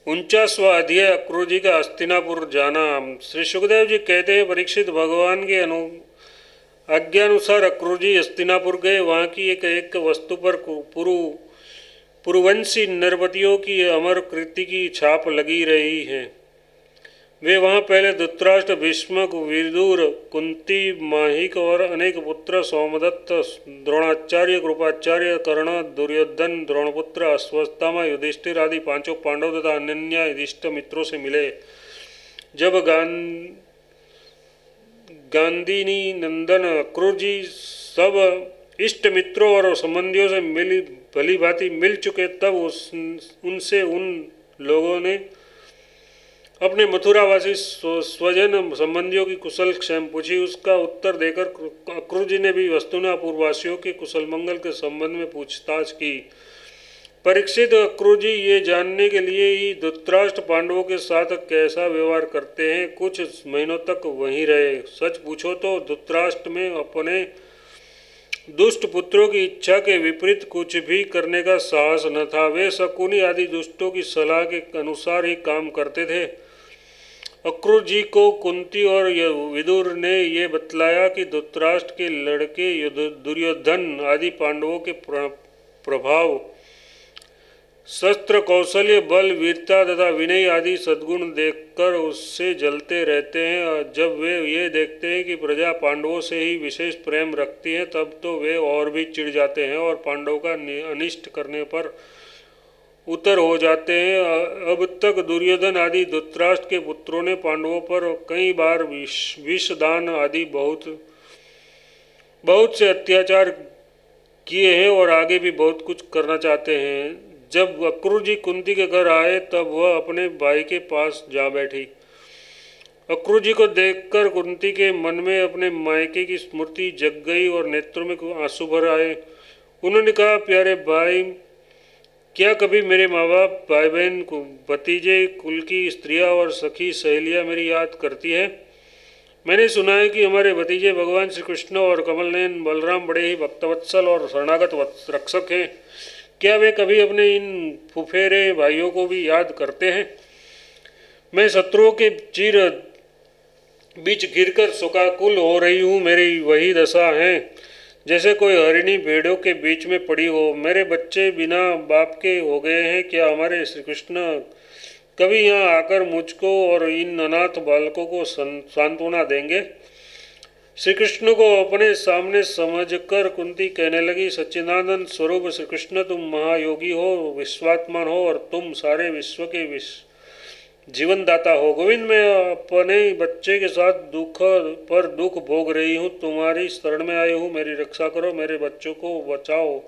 49वां अध्याय अक्रूर जी का हस्तिनापुर जाना। श्री सुखदेव जी कहते हैं, परीक्षित भगवान के आज्ञानुसार अक्रूर जी हस्तिनापुर गए। वहाँ की एक एक वस्तु पर पुरुवंशी नरपतियों की अमर कृति की छाप लगी रही है। वे वहाँ पहले धृतराष्ट्र, भीष्म, विदुर, कुंती, माहिक और अनेक पुत्र सोमदत्त, द्रोणाचार्य, कृपाचार्य, कर्ण, दुर्योधन, द्रोणपुत्र, अश्वत्थामा, युधिष्ठिर आदि पांचों पांडव तथा अन्य इष्ट मित्रों से मिले। जब गांधीनी नंदन अक्रूर जी सब इष्ट मित्रों और संबंधियों से भली भांति मिल चुके, तब उनसे उन लोगों ने अपने मथुरावासी स्वजन संबंधियों की कुशल क्षेम पूछी। उसका उत्तर देकर अक्रूर जी ने भी वस्तुना पूर्ववासियों के कुशल मंगल के संबंध में पूछताछ की। परीक्षित, अक्रूर जी ये जानने के लिए ही धृतराष्ट्र पांडवों के साथ कैसा व्यवहार करते हैं, कुछ महीनों तक वहीं रहे। सच पूछो तो धृतराष्ट्र में अपने दुष्ट पुत्रों की इच्छा के विपरीत कुछ भी करने का साहस न था। वे शकुनी आदि दुष्टों की सलाह के अनुसार ही काम करते थे। अक्रूर जी को कुंती और विदुर ने ये बतलाया कि धृतराष्ट्र के लड़के दुर्योधन आदि पांडवों के प्रभाव, शस्त्र कौशल्य, बल, वीरता तथा विनय आदि सद्गुण देखकर उससे जलते रहते हैं। जब वे ये देखते हैं कि प्रजा पांडवों से ही विशेष प्रेम रखती है, तब तो वे और भी चिढ़ जाते हैं और पांडवों का अनिष्ट करने पर उतर हो जाते हैं। अब तक दुर्योधन आदि धृतराष्ट्र के पुत्रों ने पांडवों पर कई बार विषदान आदि बहुत से अत्याचार किए हैं और आगे भी बहुत कुछ करना चाहते हैं। जब अक्रूर जी कुंती के घर आए, तब वह अपने भाई के पास जा बैठी। अक्रूर जी को देखकर कुंती के मन में अपने मायके की स्मृति जग गई और नेत्रों में आंसू भर आए। उन्होंने कहा, प्यारे भाई, क्या कभी मेरे माँ बाप, भाई बहन, भतीजे, कुल की स्त्रियाँ और सखी सहेलियाँ मेरी याद करती है? मैंने सुना है कि हमारे भतीजे भगवान श्री कृष्ण और कमल नयन बलराम बड़े ही भक्तवत्सल और शरणागत रक्षक हैं। क्या वे कभी अपने इन फुफेरे भाइयों को भी याद करते हैं? मैं शत्रुओं के चीर बीच गिरकर शोकाकुल हो रही हूँ। मेरी वही दशा है जैसे कोई हरिणी भेड़ों के बीच में पड़ी हो। मेरे बच्चे बिना बाप के हो गए हैं। क्या हमारे श्री कृष्ण कभी यहाँ आकर मुझको और इन अनाथ बालकों को सांत्वना देंगे? श्री कृष्ण को अपने सामने समझकर कुंती कहने लगी, सच्चिदानंद स्वरूप श्री कृष्ण, तुम महायोगी हो, विश्वात्मन हो और तुम सारे विश्व के जीवन दाता हो। गोविंद, मैं अपने बच्चे के साथ दुख पर दुख भोग रही हूँ। तुम्हारी शरण में आई हूँ, मेरी रक्षा करो, मेरे बच्चों को बचाओ।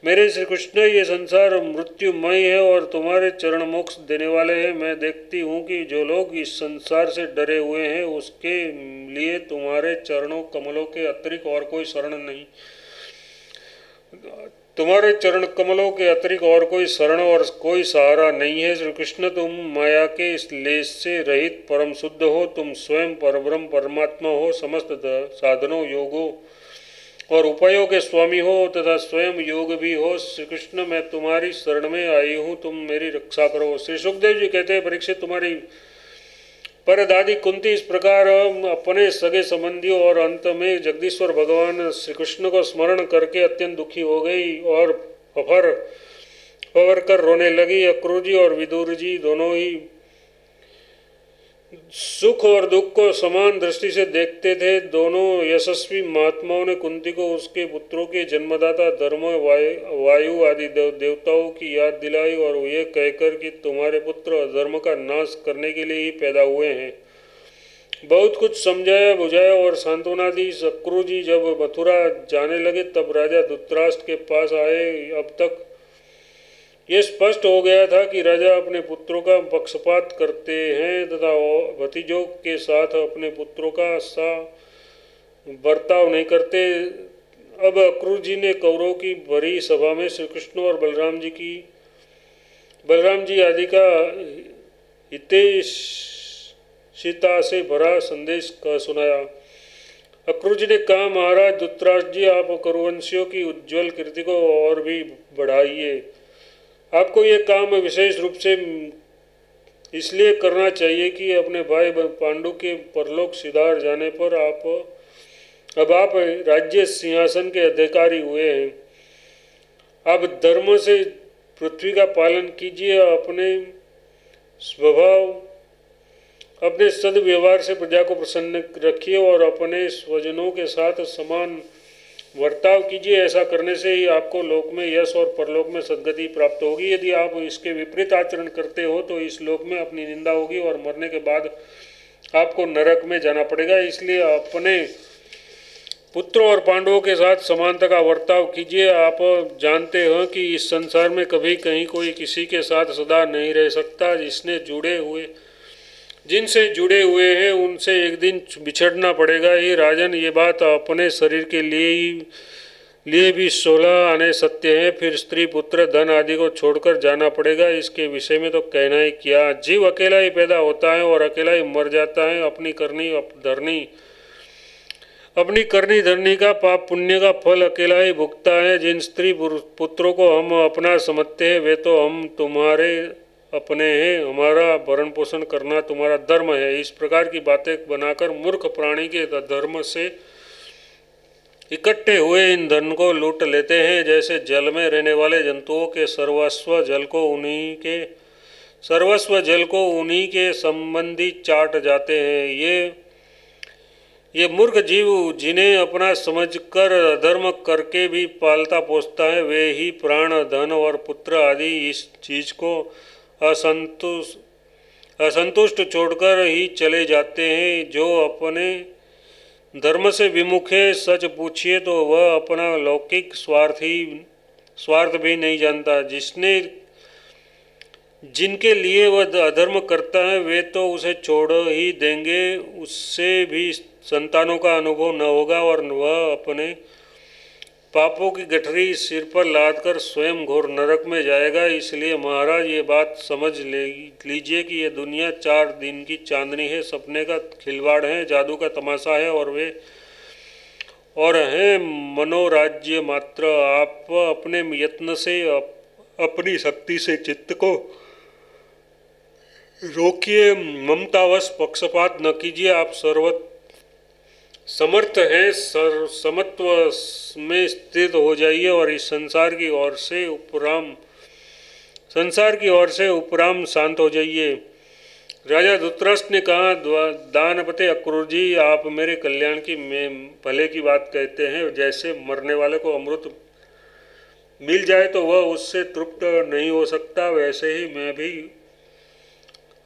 मेरे श्री कृष्ण, ये संसार मृत्युमय है और तुम्हारे चरण मोक्ष देने वाले हैं। मैं देखती हूँ कि जो लोग इस संसार से डरे हुए हैं, उसके लिए तुम्हारे चरणों कमलों के अतिरिक्त और कोई शरण नहीं। तुम्हारे चरण कमलों के अतिरिक्त और कोई शरण और कोई सहारा नहीं है। श्री कृष्ण, तुम माया के इस लेस से रहित परम शुद्ध हो। तुम स्वयं परब्रह्म परमात्मा हो, समस्त साधनों, योगों और उपायों के स्वामी हो तथा स्वयं योग भी हो। श्री कृष्ण, मैं तुम्हारी शरण में आई हूँ, तुम मेरी रक्षा करो। श्री सुखदेव जी कहते हैं, परीक्षित, तुम्हारी परदादी कुंती इस प्रकार अपने सगे संबंधियों और अंत में जगदीश्वर भगवान श्री कृष्ण को स्मरण करके अत्यंत दुखी हो गई और फफर कर रोने लगी। अक्रूर जी और विदुर जी दोनों ही सुख और दुख को समान दृष्टि से देखते थे। दोनों यशस्वी महात्माओं ने कुंती को उसके पुत्रों के जन्मदाता धर्म, वायु आदि देवताओं की याद दिलाई और ये कहकर कि तुम्हारे पुत्र अधर्म का नाश करने के लिए ही पैदा हुए हैं, बहुत कुछ समझाया बुझाया और सांत्वना दी। अक्रूर जी जब मथुरा जाने लगे, तब राजा धृतराष्ट्र के पास आए। अब तक ये स्पष्ट हो गया था कि राजा अपने पुत्रों का पक्षपात करते हैं तथा भतीजों के साथ अपने पुत्रों का बर्ताव नहीं करते। अब अक्रूर जी ने कौरवों की भरी सभा में श्री कृष्ण और बलराम जी आदि का हितैषिता से भरा संदेश सुनाया। अक्रूर जी ने कहा, महाराज धृतराष्ट्र जी, आप कौरवंशियों की उज्ज्वल कीर्ति को और भी बढ़ाइए। आपको ये काम विशेष रूप से इसलिए करना चाहिए कि अपने भाई पांडु के परलोक सिधार जाने पर अब आप राज्य सिंहासन के अधिकारी हुए हैं। आप धर्म से पृथ्वी का पालन कीजिए, अपने सद्व्यवहार से प्रजा को प्रसन्न रखिए और अपने स्वजनों के साथ समान वर्ताव कीजिए। ऐसा करने से ही आपको लोक में यश और परलोक में सद्गति प्राप्त होगी। यदि आप इसके विपरीत आचरण करते हो तो इस लोक में अपनी निंदा होगी और मरने के बाद आपको नरक में जाना पड़ेगा। इसलिए अपने पुत्रों और पांडवों के साथ समानता का वर्ताव कीजिए। आप जानते हो कि इस संसार में कभी कहीं कोई किसी के साथ सदा नहीं रह सकता। जिनसे जुड़े हुए हैं उनसे एक दिन बिछड़ना पड़ेगा ही। राजन, ये बात अपने शरीर के लिए भी 16 आने सत्य है। फिर स्त्री पुत्र धन आदि को छोड़कर जाना पड़ेगा। इसके विषय में तो कहना ही क्या। जीव अकेला ही पैदा होता है और अकेला ही मर जाता है। अपनी करनी धरनी का पाप पुण्य का फल अकेला ही भुगता है। जिन स्त्री पुत्रों को हम अपना समझते हैं वे तो हम तुम्हारे अपने हैं। हमारा भरण पोषण करना तुम्हारा धर्म है। इस प्रकार की बातें बनाकर मूर्ख प्राणी के धर्म से इकट्ठे हुए इन धन को लूट लेते हैं। जैसे जल में रहने वाले जंतुओं के सर्वस्व जल को उन्हीं के संबंधी चाट जाते हैं। ये मूर्ख जीव जिन्हें अपना समझकर अधर्म करके भी पालता पोसता है, वे ही प्राण धन और पुत्र आदि इस चीज को असंतुष्ट छोड़कर ही चले जाते हैं। जो अपने धर्म से विमुख है, सच पूछिए तो वह अपना लौकिक स्वार्थ भी नहीं जानता। जिनके लिए वह अधर्म करता है वे तो उसे छोड़ ही देंगे, उससे भी संतानों का अनुभव न होगा और वह अपने पापों की गठरी सिर पर लादकर स्वयं घोर नरक में जाएगा। इसलिए महाराज, ये बात समझ लीजिए कि ये दुनिया 4 दिन की चांदनी है, सपने का खिलवाड़ है, जादू का तमाशा है और है मनोराज्य मात्र। आप अपने यत्न से अपनी शक्ति से चित्त को रोकिए, ममतावश पक्षपात न कीजिए। आप समर्थ हैं, समत्व में स्थित हो जाइए और इस संसार की ओर से उपराम शांत हो जाइए। राजा धृतराष्ट्र ने कहा, दानपते अक्रूर जी, आप मेरे कल्याण की भले की बात कहते हैं। जैसे मरने वाले को अमृत मिल जाए तो वह उससे तृप्त नहीं हो सकता, वैसे ही मैं भी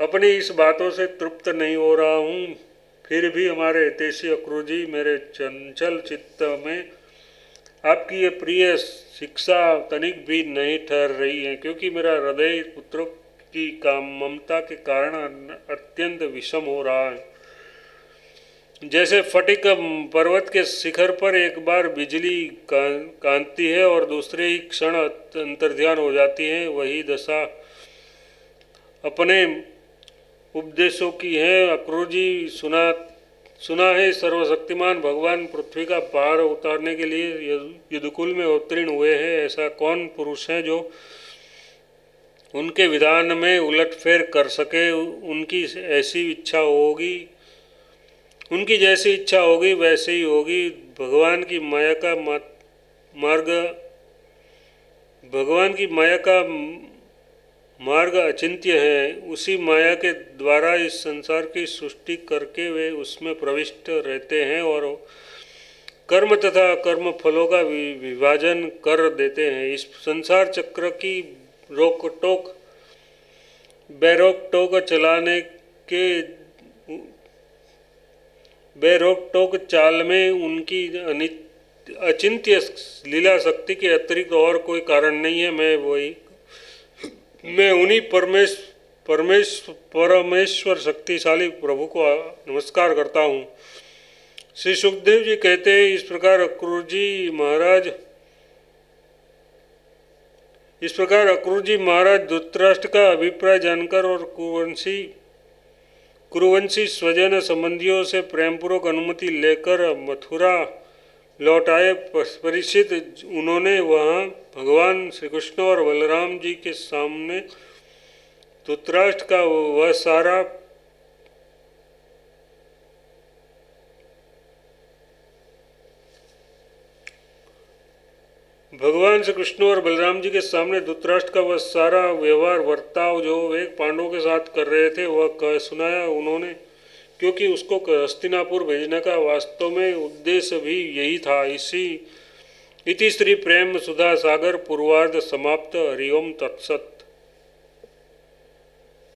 अपनी इस बातों से तृप्त नहीं हो रहा हूँ। फिर भी हमारे हितैषी अक्रूर जी, मेरे चंचल चित्त में आपकी ये प्रिय शिक्षा तनिक भी नहीं ठहर रही है, क्योंकि मेरा हृदय पुत्रों की ममता के कारण अत्यंत विषम हो रहा है। जैसे फटिक पर्वत के शिखर पर एक बार बिजली कांति है और दूसरे ही क्षण अंतर्ध्यान हो जाती है, वही दशा अपने उपदेशों की है। अक्रूर जी, सुना है सर्वशक्तिमान भगवान पृथ्वी का भार उतारने के लिए युद्धकुल में अवतीर्ण हुए हैं। ऐसा कौन पुरुष है जो उनके विधान में उलटफेर कर सके। उनकी जैसी इच्छा होगी वैसे ही होगी। भगवान की माया का मार्ग अचिंत्य है। उसी माया के द्वारा इस संसार की सृष्टि करके वे उसमें प्रविष्ट रहते हैं और कर्म तथा कर्म फलों का विभाजन कर देते हैं। इस संसार चक्र की बेरोक टोक चाल में उनकी अचिंत्य लीला शक्ति के अतिरिक्त और कोई कारण नहीं है। मैं उन्हीं परमेश्वर शक्तिशाली प्रभु को नमस्कार करता हूँ। श्री सुखदेव जी कहते हैं, इस प्रकार अक्रूर जी महाराज धृतराष्ट्र का अभिप्राय जानकर और कुरुवंशी स्वजन संबंधियों से प्रेमपूर्वक अनुमति लेकर मथुरा लौट आए। परीक्षित, उन्होंने वहाँ भगवान श्री कृष्ण और बलराम जी के सामने धृतराष्ट्र का वह सारा भगवान श्री कृष्ण और बलराम जी के सामने धृतराष्ट्र का वह सारा व्यवहार वर्ताव जो वे पांडवों के साथ कर रहे थे वह सुनाया उन्होंने, क्योंकि उसको हस्तिनापुर भेजने का वास्तव में उद्देश्य भी यही था। इति श्री प्रेम सुधा सागर पूर्वार्ध समाप्त। हरि ओम तत्सत।